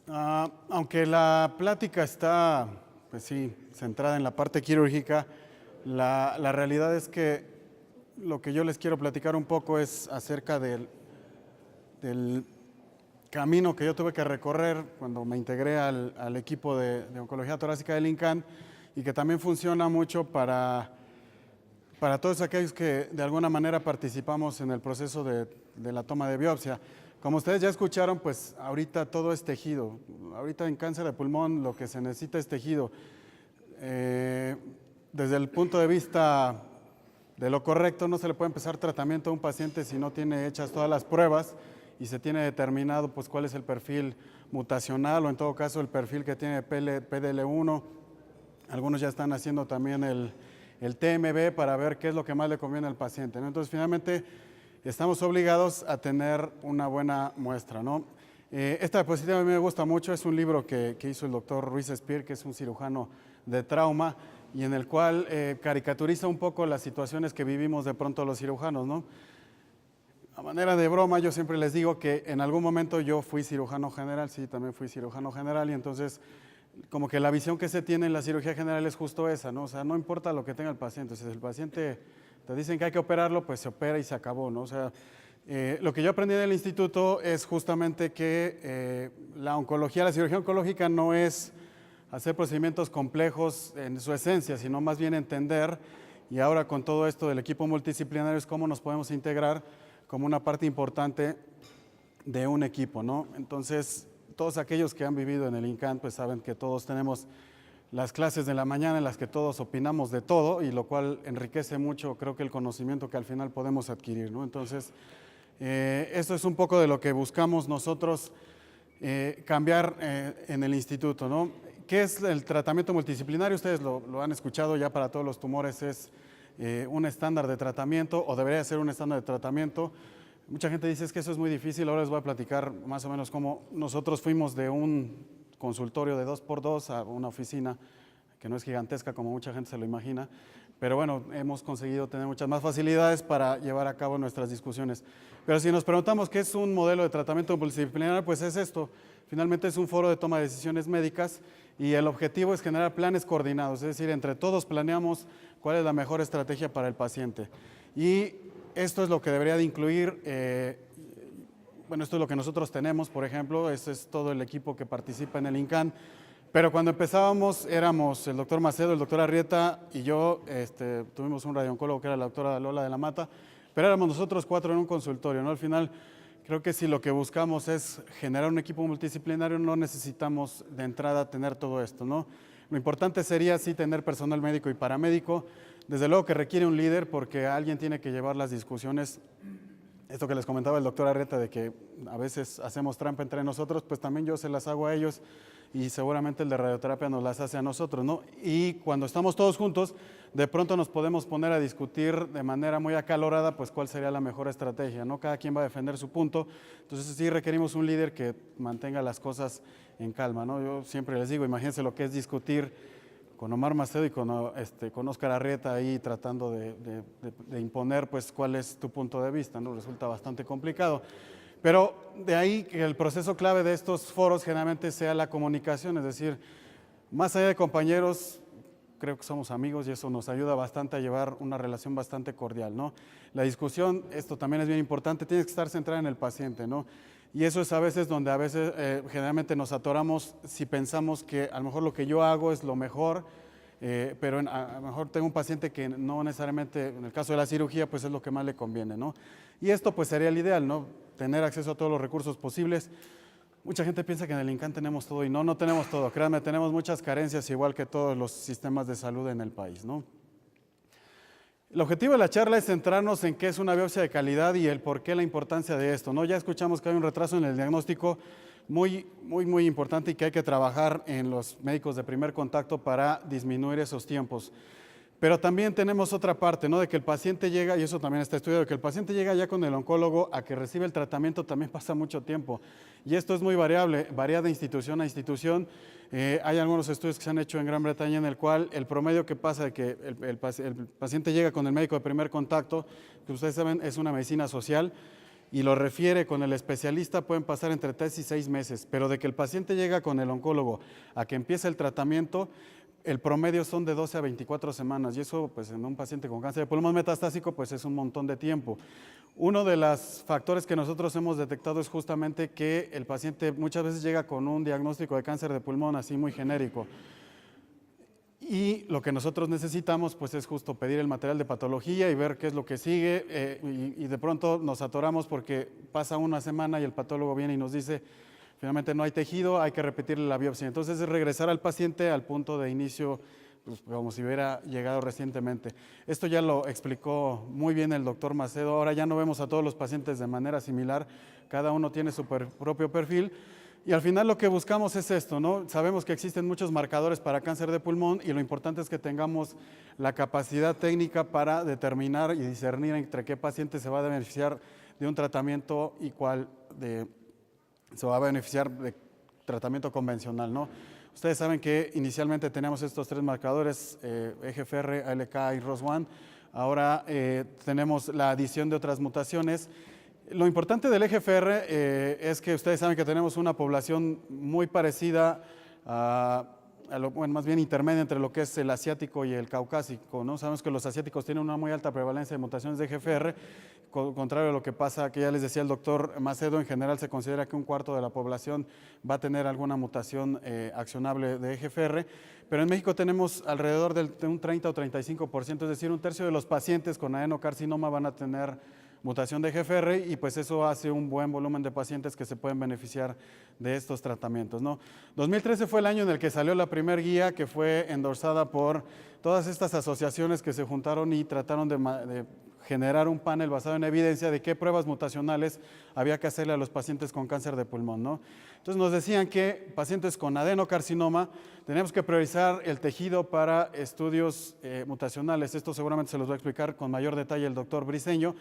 Aunque la plática está, pues sí, centrada en la parte quirúrgica, la realidad es que lo que yo les quiero platicar un poco es acerca del camino que yo tuve que recorrer cuando me integré al equipo de oncología torácica del INCAN y que también funciona mucho para todos aquellos que de alguna manera participamos en el proceso de la toma de biopsia. Como ustedes ya escucharon, pues ahorita todo es tejido. Ahorita en cáncer de pulmón lo que se necesita es tejido. Desde el punto de vista de lo correcto, no se le puede empezar tratamiento a un paciente si no tiene hechas todas las pruebas y se tiene determinado pues cuál es el perfil mutacional o en todo caso el perfil que tiene PDL1. Algunos ya están haciendo también el TMB para ver qué es lo que más le conviene al paciente, ¿no? Entonces, finalmente, estamos obligados a tener una buena muestra, ¿no? Esta diapositiva a mí me gusta mucho, es un libro que hizo el doctor Ruiz Spear, que es un cirujano de trauma, y en el cual caricaturiza un poco las situaciones que vivimos de pronto los cirujanos, ¿no? A manera de broma, yo siempre les digo que en algún momento yo fui cirujano general, sí, también fui cirujano general, y entonces como que la visión que se tiene en la cirugía general es justo esa, ¿no? O sea, no importa lo que tenga el paciente, si el paciente te dicen que hay que operarlo, pues se opera y se acabó, ¿no? O sea, lo que yo aprendí en el instituto es justamente que la oncología, la cirugía oncológica no es hacer procedimientos complejos en su esencia, sino más bien entender, y ahora con todo esto del equipo multidisciplinario, es cómo nos podemos integrar como una parte importante de un equipo, ¿no? Entonces, todos aquellos que han vivido en el INCAN, pues saben que todos tenemos las clases de la mañana en las que todos opinamos de todo y lo cual enriquece mucho, creo que el conocimiento que al final podemos adquirir, ¿no? Entonces, esto es un poco de lo que buscamos nosotros cambiar en el instituto, ¿no? ¿Qué es el tratamiento multidisciplinario? Ustedes lo han escuchado ya para todos los tumores, es un estándar de tratamiento o debería ser un estándar de tratamiento. Mucha gente dice es que eso es muy difícil, ahora les voy a platicar más o menos cómo nosotros fuimos de un consultorio de 2x2 a una oficina que no es gigantesca como mucha gente se lo imagina, pero bueno, hemos conseguido tener muchas más facilidades para llevar a cabo nuestras discusiones. Pero si nos preguntamos qué es un modelo de tratamiento multidisciplinario, pues es esto, finalmente es un foro de toma de decisiones médicas y el objetivo es generar planes coordinados, es decir, entre todos planeamos cuál es la mejor estrategia para el paciente. Y esto es lo que debería de incluir, bueno, esto es lo que nosotros tenemos, por ejemplo, este es todo el equipo que participa en el INCAN, pero cuando empezábamos éramos el doctor Macedo, el doctor Arrieta y yo, tuvimos un radiooncólogo que era la doctora Lola de la Mata, pero éramos nosotros 4 en un consultorio, ¿no? Al final, creo que si lo que buscamos es generar un equipo multidisciplinario, no necesitamos de entrada tener todo esto, ¿no? Lo importante sería sí tener personal médico y paramédico. Desde luego que requiere un líder porque alguien tiene que llevar las discusiones. Esto que les comentaba el doctor Arrieta de que a veces hacemos trampa entre nosotros, pues también yo se las hago a ellos y seguramente el de radioterapia nos las hace a nosotros, ¿no? Y cuando estamos todos juntos, de pronto nos podemos poner a discutir de manera muy acalorada, pues cuál sería la mejor estrategia, ¿no? Cada quien va a defender su punto, entonces sí requerimos un líder que mantenga las cosas en calma, ¿no? Yo siempre les digo, imagínense lo que es discutir con Omar Macedo y con Óscar Arrieta ahí tratando de imponer pues cuál es tu punto de vista, ¿no? Resulta bastante complicado. Pero de ahí que el proceso clave de estos foros generalmente sea la comunicación, es decir, más allá de compañeros, creo que somos amigos y eso nos ayuda bastante a llevar una relación bastante cordial, ¿no? La discusión, esto también es bien importante, tiene que estar centrada en el paciente, ¿no? Y eso es a veces donde generalmente nos atoramos si pensamos que a lo mejor lo que yo hago es lo mejor, pero a lo mejor tengo un paciente que no necesariamente, en el caso de la cirugía, pues es lo que más le conviene, ¿no? Y esto pues sería el ideal, ¿no? Tener acceso a todos los recursos posibles. Mucha gente piensa que en el INCAN tenemos todo y no tenemos todo. Créanme, tenemos muchas carencias igual que todos los sistemas de salud en el país, ¿no? El objetivo de la charla es centrarnos en qué es una biopsia de calidad y el por qué la importancia de esto, ¿no? Ya escuchamos que hay un retraso en el diagnóstico muy importante y que hay que trabajar en los médicos de primer contacto para disminuir esos tiempos. Pero también tenemos otra parte, ¿no? De que el paciente llega, y eso también está estudiado, de que el paciente llega ya con el oncólogo a que recibe el tratamiento también pasa mucho tiempo. Y esto es muy variable, varía de institución a institución. Hay algunos estudios que se han hecho en Gran Bretaña en el cual el promedio que pasa de que el paciente llega con el médico de primer contacto, que ustedes saben es una medicina social, y lo refiere con el especialista, pueden pasar entre 3 y 6 meses, pero de que el paciente llega con el oncólogo a que empiece el tratamiento, el promedio son de 12 a 24 semanas, y eso pues en un paciente con cáncer de pulmón metastásico pues es un montón de tiempo. Uno de los factores que nosotros hemos detectado es justamente que el paciente muchas veces llega con un diagnóstico de cáncer de pulmón así muy genérico. Y lo que nosotros necesitamos pues es justo pedir el material de patología y ver qué es lo que sigue, y de pronto nos atoramos porque pasa una semana y el patólogo viene y nos dice finalmente no hay tejido, hay que repetirle la biopsia. Entonces es regresar al paciente al punto de inicio, pues, como si hubiera llegado recientemente. Esto ya lo explicó muy bien el doctor Macedo. Ahora ya no vemos a todos los pacientes de manera similar, cada uno tiene su propio perfil. Y al final lo que buscamos es esto, ¿no? Sabemos que existen muchos marcadores para cáncer de pulmón y lo importante es que tengamos la capacidad técnica para determinar y discernir entre qué paciente se va a beneficiar de un tratamiento y cuál se va a beneficiar de tratamiento convencional, ¿no? Ustedes saben que inicialmente teníamos estos 3 marcadores, EGFR, ALK y ROS1. Ahora tenemos la adición de otras mutaciones. Lo importante del EGFR es que ustedes saben que tenemos una población muy parecida bueno, más bien intermedia entre lo que es el asiático y el caucásico, ¿no? Sabemos que los asiáticos tienen una muy alta prevalencia de mutaciones de EGFR, contrario a lo que pasa, que ya les decía el doctor Macedo, en general se considera que 1/4 de la población va a tener alguna mutación accionable de EGFR, pero en México tenemos alrededor de un 30 o 35%, es decir, 1/3 de los pacientes con adenocarcinoma van a tener mutación de EGFR y pues eso hace un buen volumen de pacientes que se pueden beneficiar de estos tratamientos, ¿no? 2013 fue el año en el que salió la primera guía que fue endorsada por todas estas asociaciones que se juntaron y trataron de generar un panel basado en evidencia de qué pruebas mutacionales había que hacerle a los pacientes con cáncer de pulmón, ¿no? Entonces nos decían que pacientes con adenocarcinoma teníamos que priorizar el tejido para estudios mutacionales. Esto seguramente se los va a explicar con mayor detalle el doctor Briceño,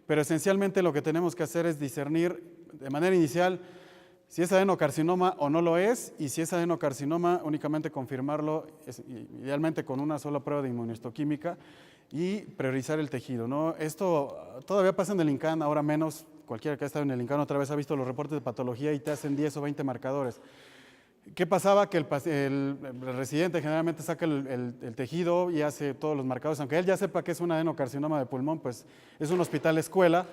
pero esencialmente lo que tenemos que hacer es discernir de manera inicial si es adenocarcinoma o no lo es, y si es adenocarcinoma únicamente confirmarlo, idealmente con una sola prueba de inmunohistoquímica y priorizar el tejido, ¿no? Esto todavía pasa en el INCAN, ahora menos, cualquiera que ha estado en el INCAN otra vez ha visto los reportes de patología y te hacen 10 o 20 marcadores. ¿Qué pasaba? Que el residente generalmente saca el tejido y hace todos los marcadores, aunque él ya sepa que es un adenocarcinoma de pulmón, pues es un hospital escuela,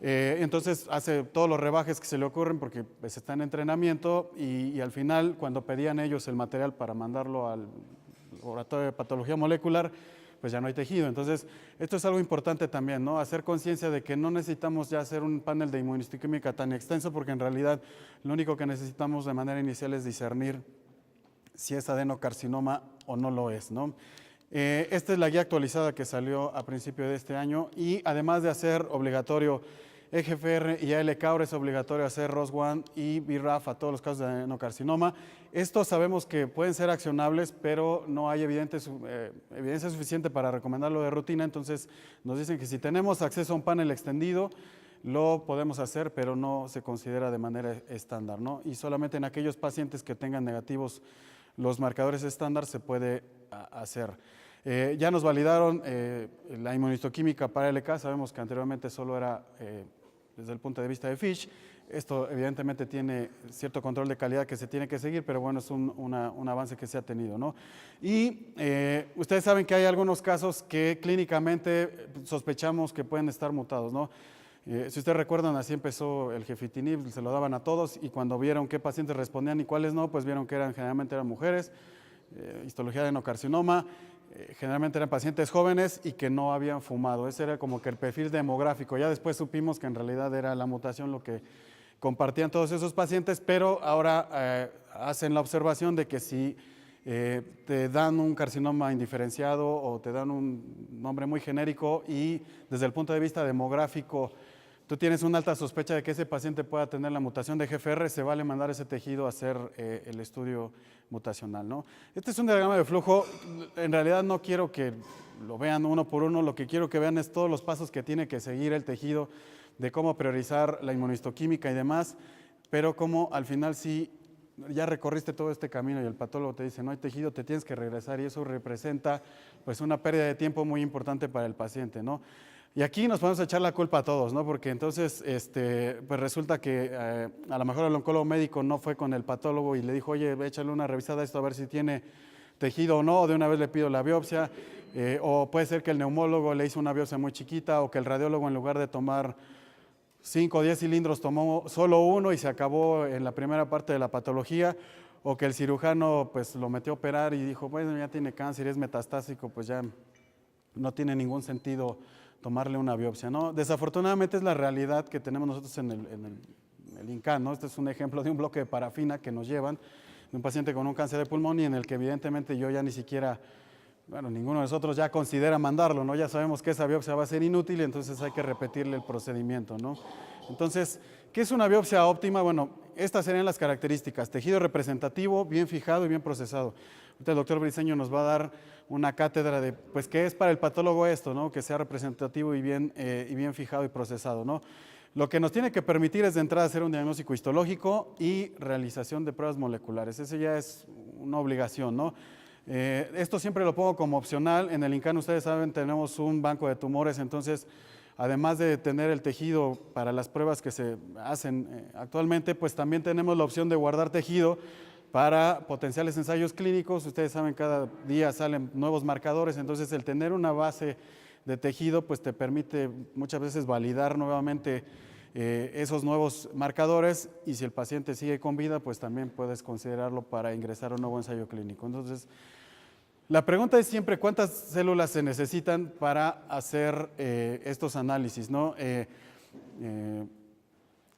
entonces hace todos los rebajes que se le ocurren porque pues, está en entrenamiento y al final cuando pedían ellos el material para mandarlo al laboratorio de patología molecular, pues ya no hay tejido. Entonces, esto es algo importante también, ¿no? Hacer conciencia de que no necesitamos ya hacer un panel de inmunohistoquímica tan extenso, porque en realidad lo único que necesitamos de manera inicial es discernir si es adenocarcinoma o no lo es, ¿no? Esta es la guía actualizada que salió a principio de este año y además de hacer obligatorio EGFR y ALK, ahora es obligatorio hacer ROS1 y BRAF a todos los casos de adenocarcinoma. Estos sabemos que pueden ser accionables, pero no hay evidencia suficiente para recomendarlo de rutina, entonces nos dicen que si tenemos acceso a un panel extendido, lo podemos hacer, pero no se considera de manera estándar, ¿no? Y solamente en aquellos pacientes que tengan negativos los marcadores estándar se puede hacer. Ya nos validaron la inmunohistoquímica para LK, sabemos que anteriormente solo era desde el punto de vista de FISH. Esto evidentemente tiene cierto control de calidad que se tiene que seguir, pero bueno, es un avance que se ha tenido, ¿no? Y ustedes saben que hay algunos casos que clínicamente sospechamos que pueden estar mutados, ¿no? Si ustedes recuerdan, así empezó el gefitinib, se lo daban a todos y cuando vieron qué pacientes respondían y cuáles no, pues vieron que generalmente eran mujeres, histología de adenocarcinoma, generalmente eran pacientes jóvenes y que no habían fumado. Ese era como que el perfil demográfico. Ya después supimos que en realidad era la mutación lo que compartían todos esos pacientes, pero ahora hacen la observación de que si te dan un carcinoma indiferenciado o te dan un nombre muy genérico y desde el punto de vista demográfico tú tienes una alta sospecha de que ese paciente pueda tener la mutación de GFR, se vale mandar ese tejido a hacer el estudio mutacional, ¿no? Este es un diagrama de flujo. En realidad no quiero que lo vean uno por uno, lo que quiero que vean es todos los pasos que tiene que seguir el tejido, de cómo priorizar la inmunohistoquímica y demás, pero como al final sí ya recorriste todo este camino y el patólogo te dice no hay tejido, te tienes que regresar y eso representa pues una pérdida de tiempo muy importante para el paciente, ¿no? Y aquí nos podemos echar la culpa a todos, ¿no? Porque entonces, pues resulta que a lo mejor el oncólogo médico no fue con el patólogo y le dijo, oye, échale una revisada a esto a ver si tiene tejido o no, de una vez le pido la biopsia, o puede ser que el neumólogo le hizo una biopsia muy chiquita, o que el radiólogo en lugar de tomar 5 o 10 cilindros tomó solo uno y se acabó en la primera parte de la patología, o que el cirujano pues lo metió a operar y dijo, bueno, ya tiene cáncer y es metastásico, pues ya no tiene ningún sentido tomarle una biopsia, ¿no? Desafortunadamente es la realidad que tenemos nosotros en el INCAN, ¿no? Este es un ejemplo de un bloque de parafina que nos llevan de un paciente con un cáncer de pulmón y en el que evidentemente yo ya ni siquiera, bueno, ninguno de nosotros ya considera mandarlo, ¿no? Ya sabemos que esa biopsia va a ser inútil y entonces hay que repetirle el procedimiento, ¿no? Entonces, ¿qué es una biopsia óptima? Bueno, estas serían las características: tejido representativo, bien fijado y bien procesado. Ahorita el doctor Briceño nos va a dar una cátedra de, pues, qué es para el patólogo esto, ¿no? Que sea representativo y bien fijado y procesado, ¿no? Lo que nos tiene que permitir es de entrada hacer un diagnóstico histológico y realización de pruebas moleculares. Eso ya es una obligación, ¿no? Esto siempre lo pongo como opcional. En el INCAN, ustedes saben, tenemos un banco de tumores, entonces, además de tener el tejido para las pruebas que se hacen actualmente, pues también tenemos la opción de guardar tejido para potenciales ensayos clínicos. Ustedes saben, cada día salen nuevos marcadores, entonces el tener una base de tejido pues te permite muchas veces validar nuevamente esos nuevos marcadores, y si el paciente sigue con vida, pues también puedes considerarlo para ingresar a un nuevo ensayo clínico. Entonces, la pregunta es siempre cuántas células se necesitan para hacer estos análisis, ¿no?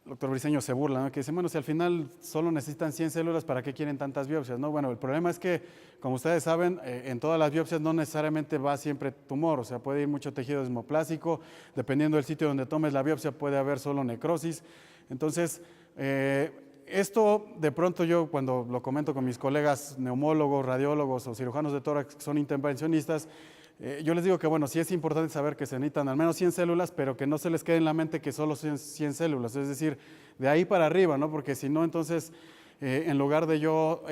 Doctor Briceño se burla, ¿no? Que dice, bueno, si al final solo necesitan 100 células, ¿para qué quieren tantas biopsias? ¿No? Bueno, el problema es que, como ustedes saben, en todas las biopsias no necesariamente va siempre tumor, o sea, puede ir mucho tejido desmoplásico, dependiendo del sitio donde tomes la biopsia puede haber solo necrosis. Entonces, esto de pronto yo cuando lo comento con mis colegas neumólogos, radiólogos o cirujanos de tórax que son intervencionistas, yo les digo que bueno, sí es importante saber que se necesitan al menos 100 células, pero que no se les quede en la mente que solo 100 células, es decir, de ahí para arriba, ¿no? Porque si no, entonces, en lugar de yo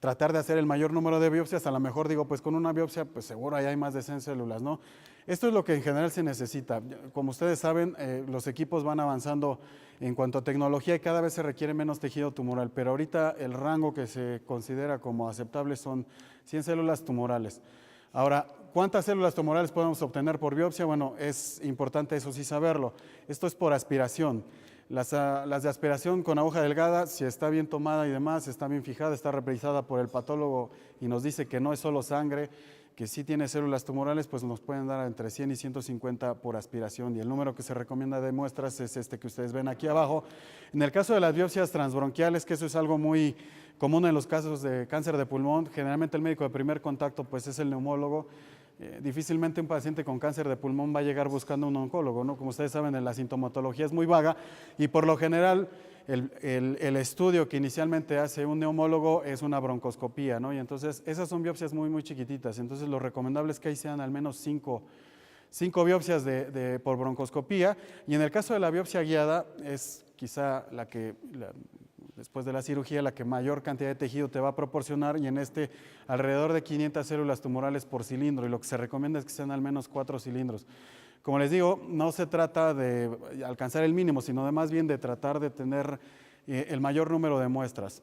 tratar de hacer el mayor número de biopsias, a lo mejor digo, pues con una biopsia, pues seguro ahí hay más de 100 células, ¿no? Esto es lo que en general se necesita. Como ustedes saben, los equipos van avanzando en cuanto a tecnología y cada vez se requiere menos tejido tumoral, pero ahorita el rango que se considera como aceptable son 100 células tumorales. Ahora, ¿cuántas células tumorales podemos obtener por biopsia? Bueno, es importante eso sí saberlo. Esto es por aspiración. Las de aspiración con aguja delgada, si está bien tomada y demás, está bien fijada, está revisada por el patólogo y nos dice que no es solo sangre, que sí tiene células tumorales, pues nos pueden dar entre 100 y 150 por aspiración, y el número que se recomienda de muestras es este que ustedes ven aquí abajo. En el caso de las biopsias transbronquiales, que eso es algo muy común en los casos de cáncer de pulmón, generalmente el médico de primer contacto pues es el neumólogo. Difícilmente un paciente con cáncer de pulmón va a llegar buscando un oncólogo, ¿no? Como ustedes saben, la sintomatología es muy vaga y por lo general el estudio que inicialmente hace un neumólogo es una broncoscopía, ¿no? Y entonces esas son biopsias muy, muy chiquititas. Entonces lo recomendable es que ahí sean al menos 5 biopsias por broncoscopía. Y en el caso de la biopsia guiada es quizá después de la cirugía, la que mayor cantidad de tejido te va a proporcionar, y en alrededor de 500 células tumorales por cilindro, y lo que se recomienda es que sean al menos 4 cilindros. Como les digo, no se trata de alcanzar el mínimo, sino de más bien de tratar de tener el mayor número de muestras.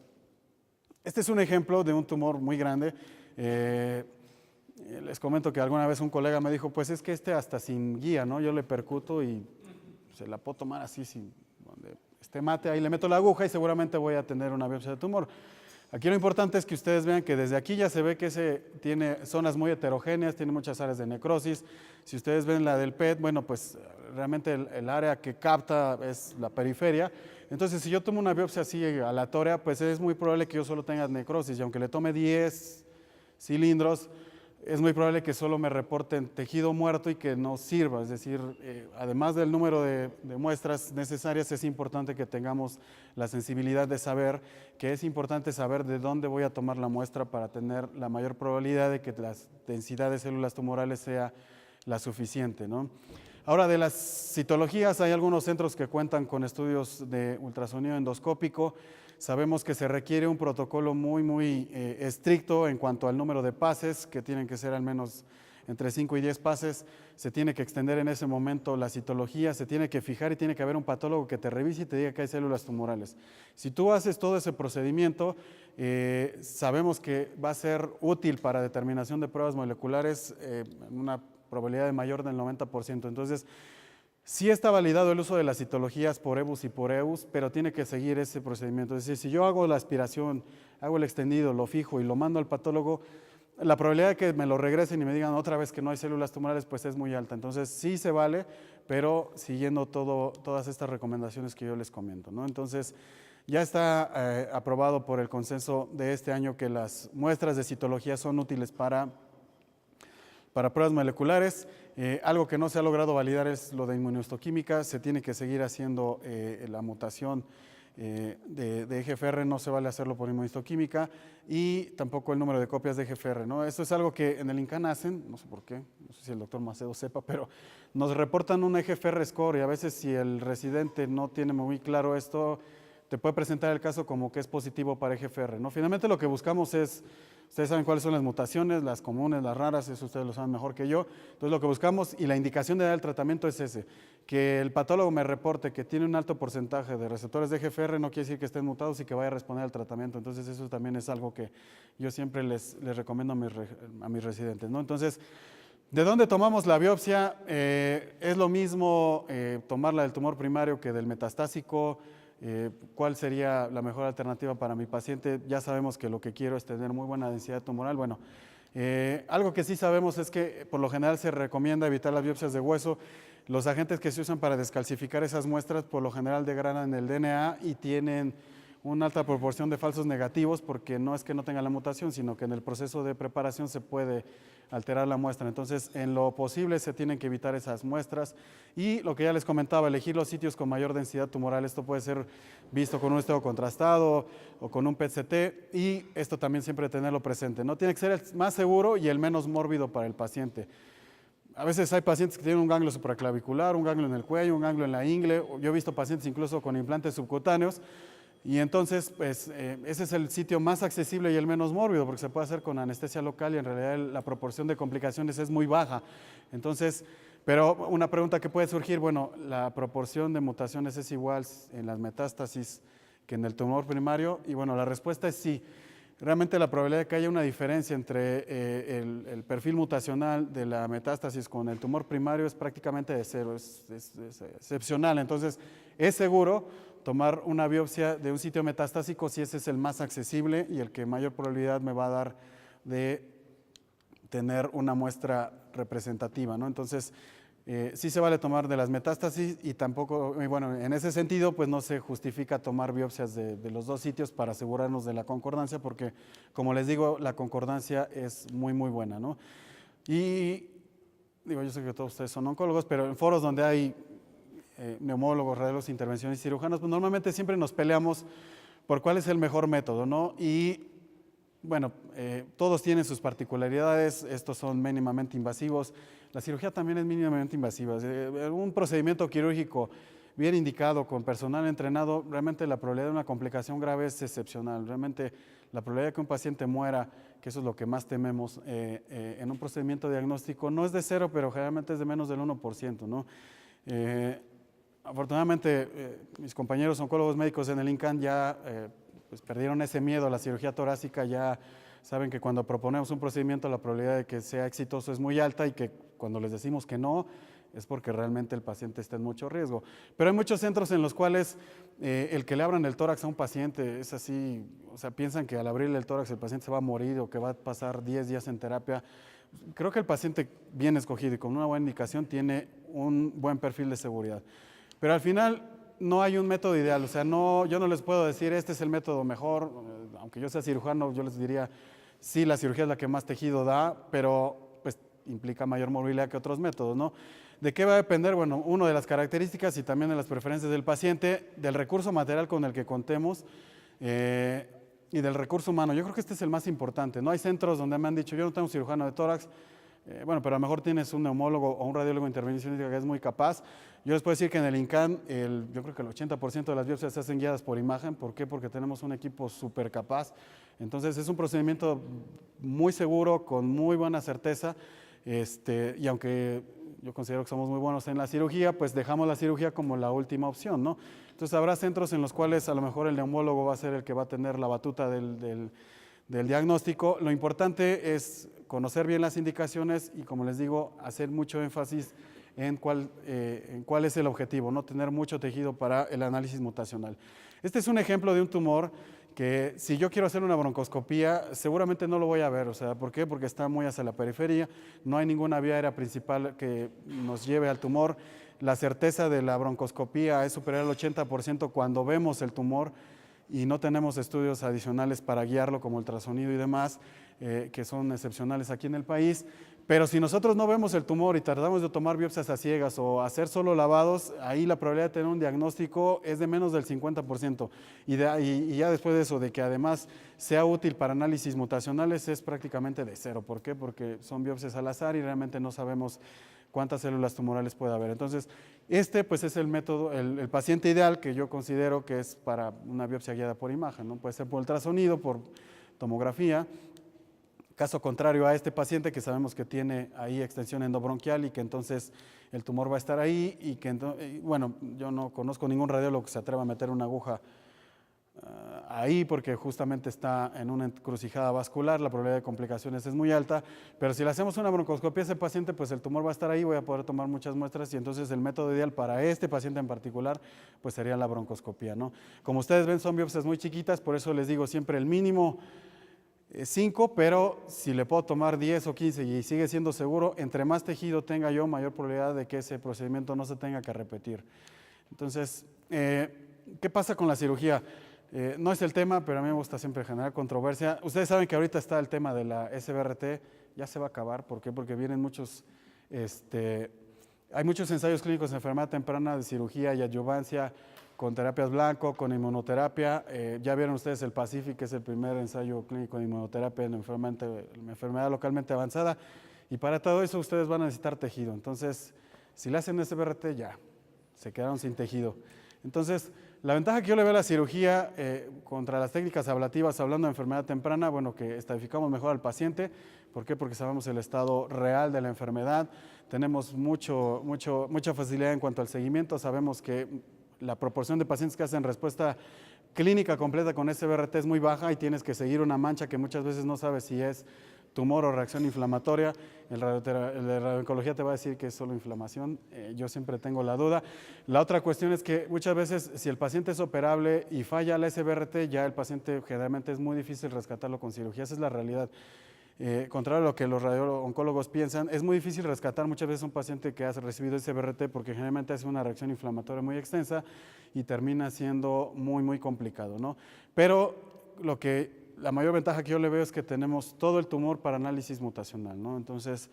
Este es un ejemplo de un tumor muy grande. Les comento que alguna vez un colega me dijo, pues es que hasta sin guía, ¿no? Yo le percuto y se la puedo tomar así sin donde esté mate, ahí le meto la aguja y seguramente voy a tener una biopsia de tumor. Aquí lo importante es que ustedes vean que desde aquí ya se ve que tiene zonas muy heterogéneas, tiene muchas áreas de necrosis. Si ustedes ven la del PET, bueno, pues realmente el área que capta es la periferia. Entonces, si yo tomo una biopsia así aleatoria, pues es muy probable que yo solo tenga necrosis, y aunque le tome 10 cilindros, es muy probable que solo me reporten tejido muerto y que no sirva. Es decir, además del número de muestras necesarias, es importante que tengamos la sensibilidad de saber que es importante saber de dónde voy a tomar la muestra para tener la mayor probabilidad de que la densidad de células tumorales sea la suficiente, ¿no? Ahora, de las citologías, hay algunos centros que cuentan con estudios de ultrasonido endoscópico. Sabemos que se requiere un protocolo muy, muy estricto en cuanto al número de pases, que tienen que ser al menos entre 5 y 10 pases, se tiene que extender en ese momento la citología, se tiene que fijar y tiene que haber un patólogo que te revise y te diga que hay células tumorales. Si tú haces todo ese procedimiento, sabemos que va a ser útil para determinación de pruebas moleculares en una probabilidad de mayor del 90%. Entonces, sí está validado el uso de las citologías por EBUS y por EUS, pero tiene que seguir ese procedimiento. Es decir, si yo hago la aspiración, hago el extendido, lo fijo y lo mando al patólogo, la probabilidad de que me lo regresen y me digan otra vez que no hay células tumorales, pues es muy alta. Entonces, sí se vale, pero siguiendo todas estas recomendaciones que yo les comento, ¿no? Entonces, ya está aprobado por el consenso de este año que las muestras de citología son útiles para pruebas moleculares. Algo que no se ha logrado validar es lo de inmunohistoquímica. Se tiene que seguir haciendo la mutación de EGFR, no se vale hacerlo por inmunohistoquímica, y tampoco el número de copias de EGFR, ¿no? Esto es algo que en el INCAN hacen, no sé por qué, no sé si el doctor Macedo sepa, pero nos reportan un EGFR score y a veces si el residente no tiene muy claro esto, te puede presentar el caso como que es positivo para EGFR, ¿no? Finalmente lo que buscamos es, ustedes saben cuáles son las mutaciones, las comunes, las raras, eso ustedes lo saben mejor que yo. Entonces lo que buscamos y la indicación de dar el tratamiento es ese, que el patólogo me reporte que tiene un alto porcentaje de receptores de EGFR, no quiere decir que estén mutados y que vaya a responder al tratamiento. Entonces eso también es algo que yo siempre les recomiendo a mis residentes, ¿no? Entonces, ¿de dónde tomamos la biopsia? Es lo mismo tomarla del tumor primario que del metastásico. ¿Cuál sería la mejor alternativa para mi paciente? Ya sabemos que lo que quiero es tener muy buena densidad tumoral. Bueno, algo que sí sabemos es que por lo general se recomienda evitar las biopsias de hueso. Los agentes que se usan para descalcificar esas muestras por lo general degradan el DNA y tienen una alta proporción de falsos negativos, porque no es que no tenga la mutación, sino que en el proceso de preparación se puede alterar la muestra. Entonces, en lo posible se tienen que evitar esas muestras y lo que ya les comentaba, elegir los sitios con mayor densidad tumoral. Esto puede ser visto con un esteo contrastado o con un PET-CT, y esto también siempre tenerlo presente, ¿no? Tiene que ser el más seguro y el menos mórbido para el paciente. A veces hay pacientes que tienen un ganglio supraclavicular, un ganglio en el cuello, un ganglio en la ingle. Yo he visto pacientes incluso con implantes subcutáneos. Y entonces, pues, ese es el sitio más accesible y el menos mórbido, porque se puede hacer con anestesia local y en realidad la proporción de complicaciones es muy baja. Entonces, pero una pregunta que puede surgir, bueno, ¿la proporción de mutaciones es igual en las metástasis que en el tumor primario? Y bueno, la respuesta es sí. Realmente la probabilidad de que haya una diferencia entre el perfil mutacional de la metástasis con el tumor primario es prácticamente de cero, es excepcional. Entonces, es seguro tomar una biopsia de un sitio metastásico si ese es el más accesible y el que mayor probabilidad me va a dar de tener una muestra representativa, ¿no? Entonces, sí se vale tomar de las metástasis y tampoco, bueno, en ese sentido, pues no se justifica tomar biopsias de los dos sitios para asegurarnos de la concordancia, porque, como les digo, la concordancia es muy, muy buena, ¿no? Y, digo, yo sé que todos ustedes son oncólogos, pero en foros donde hay neumólogos, radiólogos, intervencionistas, cirujanos, pues normalmente siempre nos peleamos por cuál es el mejor método, ¿no? Y bueno, todos tienen sus particularidades, estos son mínimamente invasivos, la cirugía también es mínimamente invasiva. Un procedimiento quirúrgico bien indicado, con personal entrenado, realmente la probabilidad de una complicación grave es excepcional. Realmente la probabilidad de que un paciente muera, que eso es lo que más tememos, en un procedimiento diagnóstico no es de cero, pero generalmente es de menos del 1%, ¿no? Afortunadamente, mis compañeros oncólogos médicos en el INCAN ya pues perdieron ese miedo a la cirugía torácica, ya saben que cuando proponemos un procedimiento la probabilidad de que sea exitoso es muy alta y que cuando les decimos que no es porque realmente el paciente está en mucho riesgo. Pero hay muchos centros en los cuales el que le abran el tórax a un paciente es así, o sea, piensan que al abrirle el tórax el paciente se va a morir o que va a pasar 10 días en terapia. Creo que el paciente bien escogido y con una buena indicación tiene un buen perfil de seguridad. Pero al final no hay un método ideal, o sea, yo no les puedo decir este es el método mejor, aunque yo sea cirujano, yo les diría, sí, la cirugía es la que más tejido da, pero pues implica mayor movilidad que otros métodos, ¿no? ¿De qué va a depender? Bueno, uno de las características y también de las preferencias del paciente, del recurso material con el que contemos y del recurso humano. Yo creo que este es el más importante, ¿no? Hay centros donde me han dicho, yo no tengo cirujano de tórax, bueno, pero a lo mejor tienes un neumólogo o un radiólogo intervencionista que es muy capaz. Yo les puedo decir que en el INCAN, yo creo que el 80% de las biopsias se hacen guiadas por imagen. ¿Por qué? Porque tenemos un equipo súper capaz. Entonces, es un procedimiento muy seguro, con muy buena certeza. Y aunque yo considero que somos muy buenos en la cirugía, pues dejamos la cirugía como la última opción, ¿no? Entonces habrá centros en los cuales a lo mejor el neumólogo va a ser el que va a tener la batuta del diagnóstico. Lo importante es conocer bien las indicaciones y, como les digo, hacer mucho énfasis en cuál es el objetivo, no tener mucho tejido para el análisis mutacional. Este es un ejemplo de un tumor que si yo quiero hacer una broncoscopía, seguramente no lo voy a ver. O sea, ¿por qué? Porque está muy hacia la periferia, no hay ninguna vía aérea principal que nos lleve al tumor. La certeza de la broncoscopía es superior al 80% cuando vemos el tumor y no tenemos estudios adicionales para guiarlo como ultrasonido y demás, que son excepcionales aquí en el país. Pero si nosotros no vemos el tumor y tratamos de tomar biopsias a ciegas o hacer solo lavados, ahí la probabilidad de tener un diagnóstico es de menos del 50%. Y ya después de eso, de que además sea útil para análisis mutacionales, es prácticamente de cero. ¿Por qué? Porque son biopsias al azar y realmente no sabemos cuántas células tumorales puede haber. Entonces, pues es el método, el paciente ideal que yo considero que es para una biopsia guiada por imagen, ¿no? Puede ser por ultrasonido, por tomografía. Caso contrario a este paciente que sabemos que tiene ahí extensión endobronquial y que entonces el tumor va a estar ahí y que bueno, yo no conozco ningún radiólogo que se atreva a meter una aguja ahí porque justamente está en una encrucijada vascular, la probabilidad de complicaciones es muy alta, pero si le hacemos una broncoscopia a ese paciente, pues el tumor va a estar ahí, voy a poder tomar muchas muestras y entonces el método ideal para este paciente en particular, pues sería la broncoscopia, ¿no? Como ustedes ven, son biopsias muy chiquitas, por eso les digo siempre el mínimo 5, pero si le puedo tomar 10 o 15 y sigue siendo seguro, entre más tejido tenga yo, mayor probabilidad de que ese procedimiento no se tenga que repetir. Entonces, ¿qué pasa con la cirugía? No es el tema, pero a mí me gusta siempre generar controversia. Ustedes saben que ahorita está el tema de la SBRT, ya se va a acabar. ¿Por qué? Porque vienen hay muchos ensayos clínicos de enfermedad temprana, de cirugía y adyuvancia, con terapias blanco, con inmunoterapia. Ya vieron ustedes el PACIFIC, que es el primer ensayo clínico de inmunoterapia en enfermedad localmente avanzada. Y para todo eso ustedes van a necesitar tejido. Entonces, si le hacen SBRT, ya, se quedaron sin tejido. Entonces, la ventaja que yo le veo a la cirugía contra las técnicas ablativas, hablando de enfermedad temprana, bueno, que estadificamos mejor al paciente. ¿Por qué? Porque sabemos el estado real de la enfermedad. Tenemos mucha facilidad en cuanto al seguimiento. Sabemos que la proporción de pacientes que hacen respuesta clínica completa con SBRT es muy baja y tienes que seguir una mancha que muchas veces no sabes si es tumor o reacción inflamatoria. El de radiooncología te va a decir que es solo inflamación. Yo siempre tengo la duda. La otra cuestión es que muchas veces si el paciente es operable y falla la SBRT, ya el paciente generalmente es muy difícil rescatarlo con cirugía. Esa es la realidad. Contrario a lo que los radiooncólogos piensan, es muy difícil rescatar muchas veces un paciente que ha recibido SBRT porque generalmente hace una reacción inflamatoria muy extensa y termina siendo muy, muy complicado, ¿no? Pero la mayor ventaja que yo le veo es que tenemos todo el tumor para análisis mutacional, ¿no? Entonces,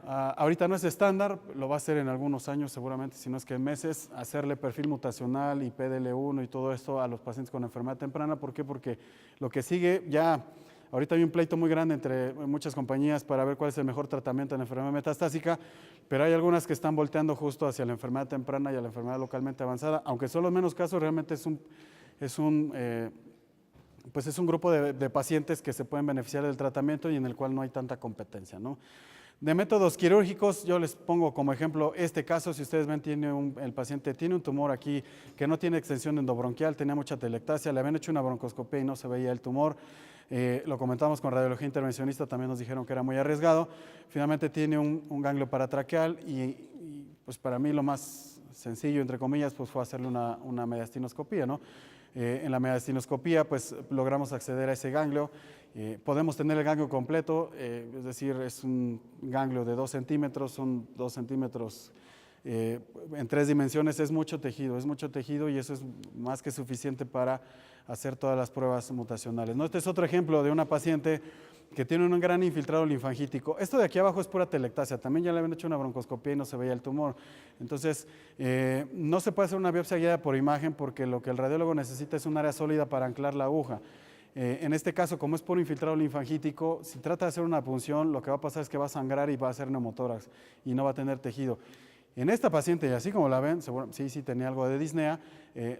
ahorita no es estándar, lo va a hacer en algunos años seguramente, si no es que en meses, hacerle perfil mutacional y PDL1 y todo esto a los pacientes con enfermedad temprana. ¿Por qué? Porque lo que sigue ya... Ahorita hay un pleito muy grande entre muchas compañías para ver cuál es el mejor tratamiento en la enfermedad metastásica, pero hay algunas que están volteando justo hacia la enfermedad temprana y a la enfermedad localmente avanzada, aunque son los menos casos, realmente es un grupo de pacientes que se pueden beneficiar del tratamiento y en el cual no hay tanta competencia, ¿no? De métodos quirúrgicos, yo les pongo como ejemplo este caso. Si ustedes ven, el paciente tiene un tumor aquí que no tiene extensión endobronquial, tenía mucha telectasia, le habían hecho una broncoscopia y no se veía el tumor. Lo comentamos con radiología intervencionista, también nos dijeron que era muy arriesgado. Finalmente tiene un ganglio paratraqueal y pues para mí lo más sencillo, entre comillas, pues fue hacerle una mediastinoscopía, ¿no? En la mediastinoscopía pues logramos acceder a ese ganglio. Podemos tener el ganglio completo, es decir, es un ganglio de 2 centímetros, son 2 centímetros en 3 dimensiones, es mucho tejido y eso es más que suficiente para hacer todas las pruebas mutacionales, ¿no? Este es otro ejemplo de una paciente que tiene un gran infiltrado linfangítico. Esto de aquí abajo es pura telectasia, también ya le habían hecho una broncoscopia y no se veía el tumor. Entonces, no se puede hacer una biopsia guiada por imagen porque lo que el radiólogo necesita es un área sólida para anclar la aguja. En este caso, como es puro infiltrado linfangítico, si trata de hacer una punción, lo que va a pasar es que va a sangrar y va a hacer neumotórax y no va a tener tejido. En esta paciente, y así como la ven, sí tenía algo de disnea,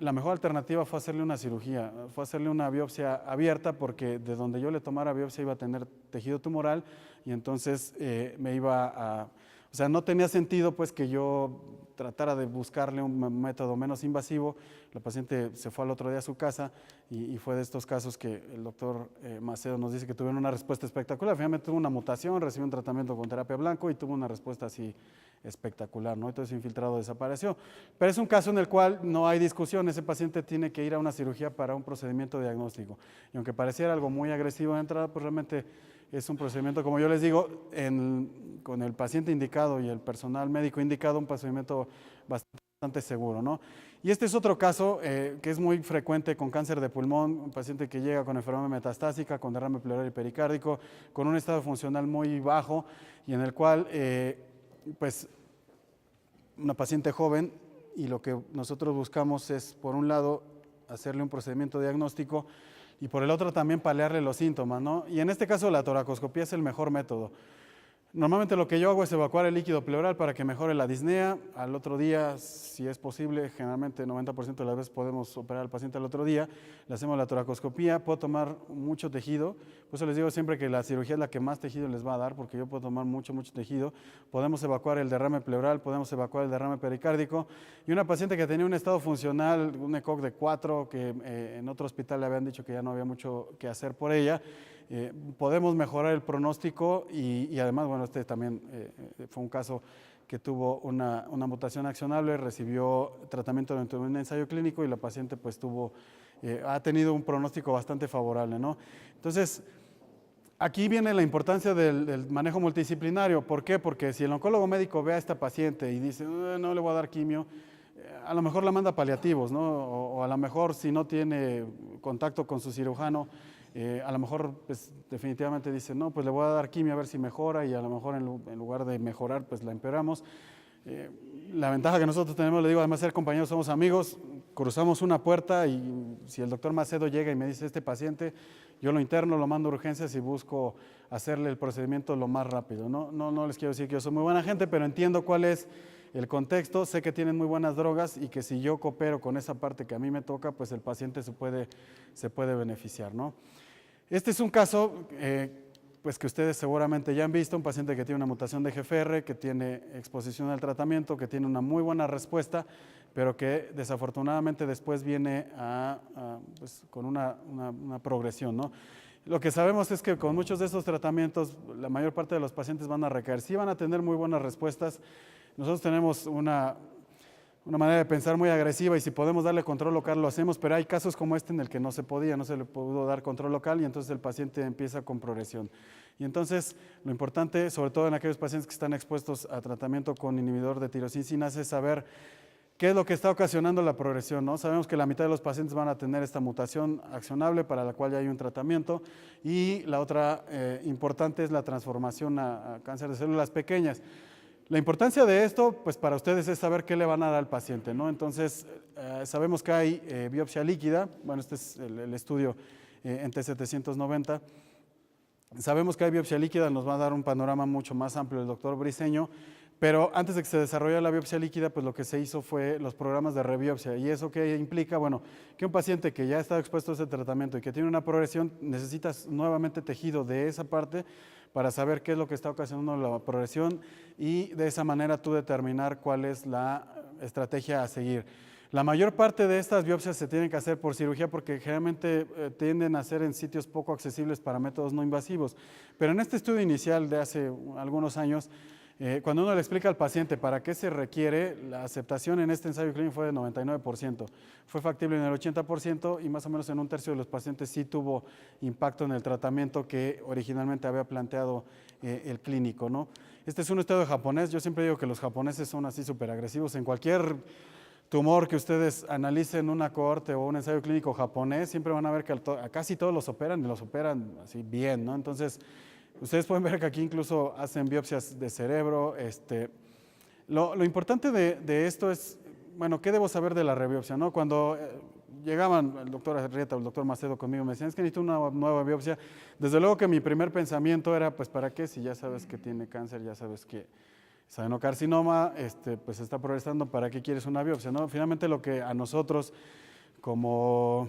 la mejor alternativa fue hacerle una cirugía, fue hacerle una biopsia abierta porque de donde yo le tomara biopsia iba a tener tejido tumoral y entonces me iba a... O sea, no tenía sentido pues que yo tratara de buscarle un método menos invasivo. La paciente se fue al otro día a su casa y fue de estos casos que el doctor Macedo nos dice que tuvieron una respuesta espectacular. Finalmente tuvo una mutación, recibió un tratamiento con terapia blanco y tuvo una respuesta así espectacular, ¿no? Entonces infiltrado desapareció. Pero es un caso en el cual no hay discusión, ese paciente tiene que ir a una cirugía para un procedimiento diagnóstico. Y aunque pareciera algo muy agresivo de entrada, pues realmente es un procedimiento, como yo les digo, con el paciente indicado y el personal médico indicado, un procedimiento bastante seguro, ¿no? Y este es otro caso que es muy frecuente con cáncer de pulmón, un paciente que llega con enfermedad metastásica, con derrame pleural y pericárdico, con un estado funcional muy bajo y en el cual, pues, una paciente joven y lo que nosotros buscamos es, por un lado, hacerle un procedimiento diagnóstico y por el otro también paliarle los síntomas, ¿no? Y en este caso la toracoscopía es el mejor método. Normalmente lo que yo hago es evacuar el líquido pleural para que mejore la disnea. Al otro día, si es posible, generalmente 90% de las veces podemos operar al paciente al otro día, le hacemos la toracoscopía, puedo tomar mucho tejido, por eso les digo siempre que la cirugía es la que más tejido les va a dar, porque yo puedo tomar mucho tejido, podemos evacuar el derrame pleural, podemos evacuar el derrame pericárdico, y una paciente que tenía un estado funcional, un ECOG de 4, que en otro hospital le habían dicho que ya no había mucho que hacer por ella, podemos mejorar el pronóstico y además, bueno, este también fue un caso que tuvo una mutación accionable, recibió tratamiento dentro de un ensayo clínico y la paciente pues ha tenido un pronóstico bastante favorable, ¿no? Entonces, aquí viene la importancia del manejo multidisciplinario. ¿Por qué? Porque si el oncólogo médico ve a esta paciente y dice, no le voy a dar quimio, a lo mejor la manda a paliativos, ¿no? O a lo mejor si no tiene contacto con su cirujano, a lo mejor pues, definitivamente dice, no, pues le voy a dar quimio a ver si mejora y a lo mejor en lugar de mejorar, pues la empeoramos. La ventaja que nosotros tenemos, le digo, además de ser compañeros, somos amigos, cruzamos una puerta y si el doctor Macedo llega y me dice, este paciente, yo lo interno, lo mando a urgencias y busco hacerle el procedimiento lo más rápido. No les quiero decir que yo soy muy buena gente, pero entiendo cuál es el contexto, sé que tienen muy buenas drogas y que si yo coopero con esa parte que a mí me toca, pues el paciente se puede beneficiar, ¿no? Este es un caso pues que ustedes seguramente ya han visto, un paciente que tiene una mutación de GFR, que tiene exposición al tratamiento, que tiene una muy buena respuesta, pero que desafortunadamente después viene pues, con una progresión, ¿no? Lo que sabemos es que con muchos de estos tratamientos, la mayor parte de los pacientes van a recaer, sí van a tener muy buenas respuestas. Nosotros tenemos una manera de pensar muy agresiva y si podemos darle control local lo hacemos, pero hay casos como este en el que no se le pudo dar control local y entonces el paciente empieza con progresión. Y entonces lo importante, sobre todo en aquellos pacientes que están expuestos a tratamiento con inhibidor de tirosinas, es saber qué es lo que está ocasionando la progresión, ¿no? Sabemos que la mitad de los pacientes van a tener esta mutación accionable para la cual ya hay un tratamiento y la otra importante es la transformación a cáncer de células pequeñas. La importancia de esto, pues para ustedes es saber qué le van a dar al paciente, ¿no? Entonces, sabemos que hay biopsia líquida, bueno, este es el estudio en T790. Sabemos que hay biopsia líquida, nos va a dar un panorama mucho más amplio el doctor Briceño, pero antes de que se desarrollara la biopsia líquida, pues lo que se hizo fue los programas de rebiopsia. ¿Y eso qué implica? Bueno, que un paciente que ya ha estado expuesto a ese tratamiento y que tiene una progresión, necesitas nuevamente tejido de esa parte para saber qué es lo que está ocasionando la progresión y de esa manera tú determinar cuál es la estrategia a seguir. La mayor parte de estas biopsias se tienen que hacer por cirugía porque generalmente tienden a ser en sitios poco accesibles para métodos no invasivos. Pero en este estudio inicial de hace algunos años, cuando uno le explica al paciente para qué se requiere, la aceptación en este ensayo clínico fue de 99%. Fue factible en el 80% y más o menos en un tercio de los pacientes sí tuvo impacto en el tratamiento que originalmente había planteado el clínico, ¿no? Este es un estudio japonés. Yo siempre digo que los japoneses son así súper agresivos. En cualquier tumor que ustedes analicen una cohorte o un ensayo clínico japonés, siempre van a ver que a casi todos los operan y los operan así bien, ¿no? Entonces, ustedes pueden ver que aquí incluso hacen biopsias de cerebro. Lo importante de esto es, bueno, ¿qué debo saber de la rebiopsia, no? Cuando llegaban el doctor Arrieta o el doctor Macedo conmigo, me decían, es que necesito una nueva biopsia. Desde luego que mi primer pensamiento era, pues, ¿para qué? Si ya sabes que tiene cáncer, ya sabes que es adenocarcinoma, pues está progresando, ¿para qué quieres una biopsia, no? Finalmente lo que a nosotros como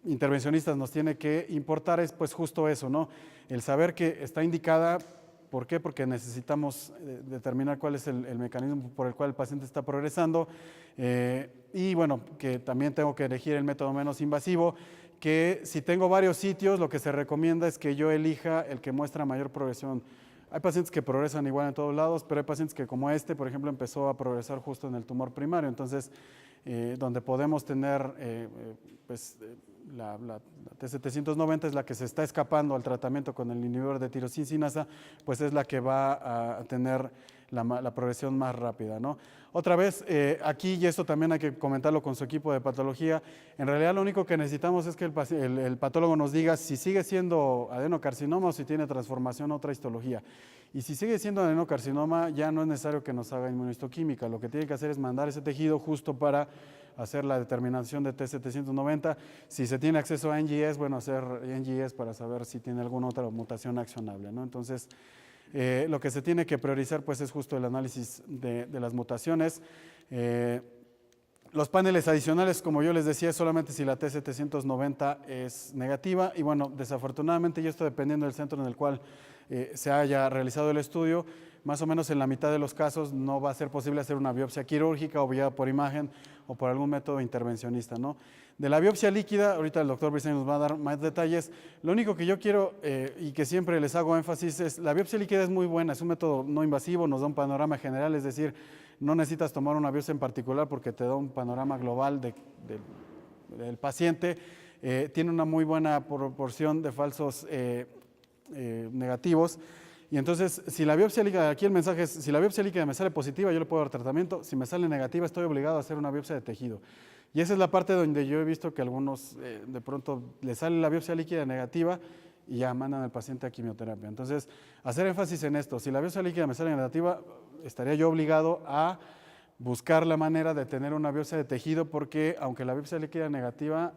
intervencionistas nos tiene que importar es pues justo eso, ¿no? El saber que está indicada. ¿Por qué? Porque necesitamos determinar cuál es el mecanismo por el cual el paciente está progresando y bueno, que también tengo que elegir el método menos invasivo, que si tengo varios sitios, lo que se recomienda es que yo elija el que muestra mayor progresión. Hay pacientes que progresan igual en todos lados, pero hay pacientes que como por ejemplo, empezó a progresar justo en el tumor primario, entonces donde podemos tener pues, la T790 es la que se está escapando al tratamiento con el inhibidor de tirosinasa, pues es la que va a tener la progresión más rápida, ¿no? Otra vez, aquí, y esto también hay que comentarlo con su equipo de patología, en realidad lo único que necesitamos es que el patólogo nos diga si sigue siendo adenocarcinoma o si tiene transformación a otra histología. Y si sigue siendo adenocarcinoma, ya no es necesario que nos haga inmunohistoquímica, lo que tiene que hacer es mandar ese tejido justo para hacer la determinación de T790. Si se tiene acceso a NGS, bueno, hacer NGS para saber si tiene alguna otra mutación accionable, ¿no? Entonces, lo que se tiene que priorizar pues es justo el análisis de las mutaciones. Los paneles adicionales, como yo les decía, es solamente si la T790 es negativa y bueno, desafortunadamente, y esto dependiendo del centro en el cual se haya realizado el estudio, más o menos en la mitad de los casos no va a ser posible hacer una biopsia quirúrgica o vía por imagen o por algún método intervencionista, ¿no? De la biopsia líquida, ahorita el doctor Briceño nos va a dar más detalles. Lo único que yo quiero y que siempre les hago énfasis es la biopsia líquida es muy buena, es un método no invasivo, nos da un panorama general, es decir, no necesitas tomar una biopsia en particular porque te da un panorama global del paciente. Tiene una muy buena proporción de falsos negativos. Y entonces, si la biopsia líquida, aquí el mensaje es, si la biopsia líquida me sale positiva, yo le puedo dar tratamiento. Si me sale negativa, estoy obligado a hacer una biopsia de tejido. Y esa es la parte donde yo he visto que algunos de pronto les sale la biopsia líquida negativa y ya mandan al paciente a quimioterapia. Entonces, hacer énfasis en esto. Si la biopsia líquida me sale negativa, estaría yo obligado a buscar la manera de tener una biopsia de tejido porque aunque la biopsia líquida negativa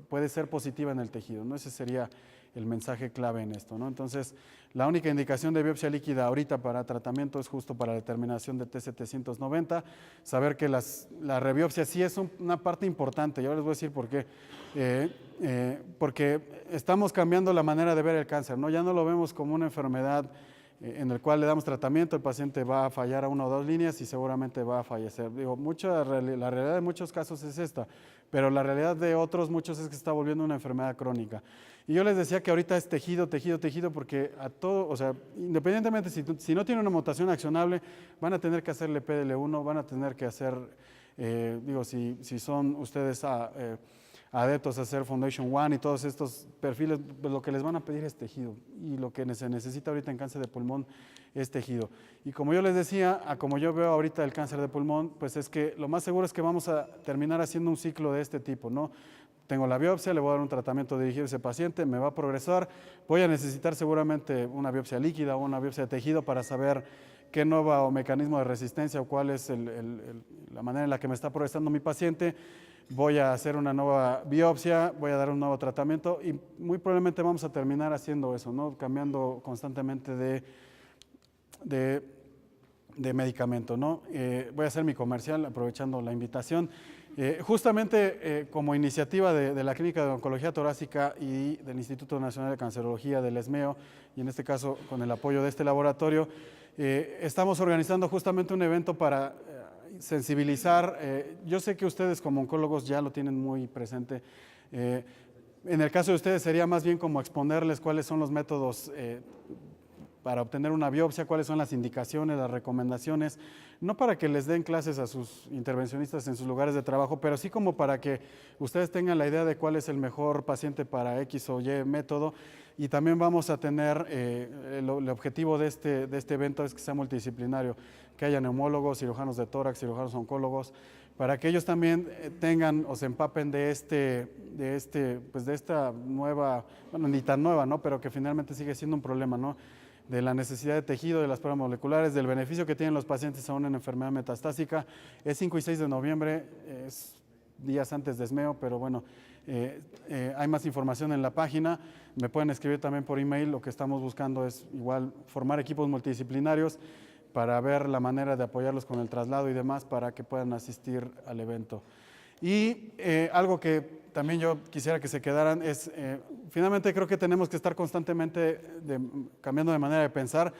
puede ser positiva en el tejido, ¿no? Ese sería el mensaje clave en esto, ¿no? Entonces, la única indicación de biopsia líquida ahorita para tratamiento es justo para la determinación de T790, saber que la rebiopsia sí es una parte importante, y ahora les voy a decir por qué. Porque estamos cambiando la manera de ver el cáncer, ¿no? Ya no lo vemos como una enfermedad en el cual le damos tratamiento, el paciente va a fallar a 1 o 2 líneas y seguramente va a fallecer. Digo, la realidad de muchos casos es esta, pero la realidad de otros muchos es que se está volviendo una enfermedad crónica. Y yo les decía que ahorita es tejido, tejido, tejido, porque a todo, o sea, independientemente si no tiene una mutación accionable, van a tener que hacerle PDL1, van a tener que hacer, si son ustedes adeptos a hacer Foundation One y todos estos perfiles, pues lo que les van a pedir es tejido y lo que se necesita ahorita en cáncer de pulmón es tejido. Y como yo les decía, como yo veo ahorita el cáncer de pulmón, pues es que lo más seguro es que vamos a terminar haciendo un ciclo de este tipo, ¿no? Tengo la biopsia, le voy a dar un tratamiento dirigido a ese paciente, me va a progresar, voy a necesitar seguramente una biopsia líquida o una biopsia de tejido para saber qué nuevo mecanismo de resistencia o cuál es la manera en la que me está progresando mi paciente. Voy a hacer una nueva biopsia, voy a dar un nuevo tratamiento y muy probablemente vamos a terminar haciendo eso, ¿no? Cambiando constantemente de medicamento, ¿no? Voy a hacer mi comercial aprovechando la invitación. Justamente como iniciativa de la Clínica de Oncología Torácica y del Instituto Nacional de Cancerología del ESMEO, y en este caso con el apoyo de este laboratorio, estamos organizando justamente un evento para sensibilizar. Yo sé que ustedes como oncólogos ya lo tienen muy presente. En el caso de ustedes sería más bien como exponerles cuáles son los métodos para obtener una biopsia, cuáles son las indicaciones, las recomendaciones, no para que les den clases a sus intervencionistas en sus lugares de trabajo, pero sí como para que ustedes tengan la idea de cuál es el mejor paciente para X o Y método. Y también vamos a tener, el objetivo de este evento es que sea multidisciplinario, que haya neumólogos, cirujanos de tórax, cirujanos oncólogos, para que ellos también tengan o se empapen de esta nueva, bueno, ni tan nueva, ¿no? Pero que finalmente sigue siendo un problema, ¿no? De la necesidad de tejido, de las pruebas moleculares, del beneficio que tienen los pacientes aún en enfermedad metastásica. Es 5 y 6 de noviembre, es días antes de ESMEO, pero bueno, hay más información en la página. Me pueden escribir también por email. Lo que estamos buscando es igual formar equipos multidisciplinarios para ver la manera de apoyarlos con el traslado y demás para que puedan asistir al evento. Y algo que también yo quisiera que se quedaran es, finalmente creo que tenemos que estar constantemente cambiando de manera de pensar.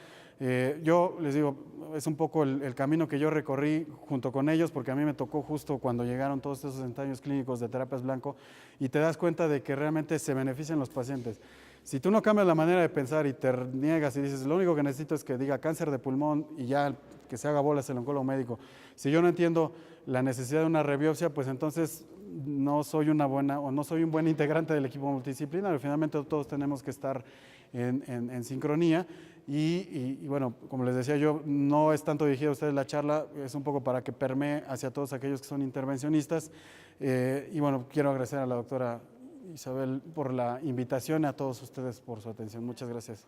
Yo les digo, es un poco el camino que yo recorrí junto con ellos, porque a mí me tocó justo cuando llegaron todos esos ensayos clínicos de terapias blanco, y te das cuenta de que realmente se benefician los pacientes. Si tú no cambias la manera de pensar y te niegas y dices, lo único que necesito es que diga cáncer de pulmón y ya que se haga bolas el oncólogo médico, si yo no entiendo la necesidad de una rebiopsia, pues entonces no soy una buena o no soy un buen integrante del equipo multidisciplinario. Finalmente todos tenemos que estar en sincronía y bueno, como les decía yo, no es tanto dirigida a ustedes la charla, es un poco para que permee hacia todos aquellos que son intervencionistas y bueno, quiero agradecer a la doctora Isabel por la invitación y a todos ustedes por su atención. Muchas gracias.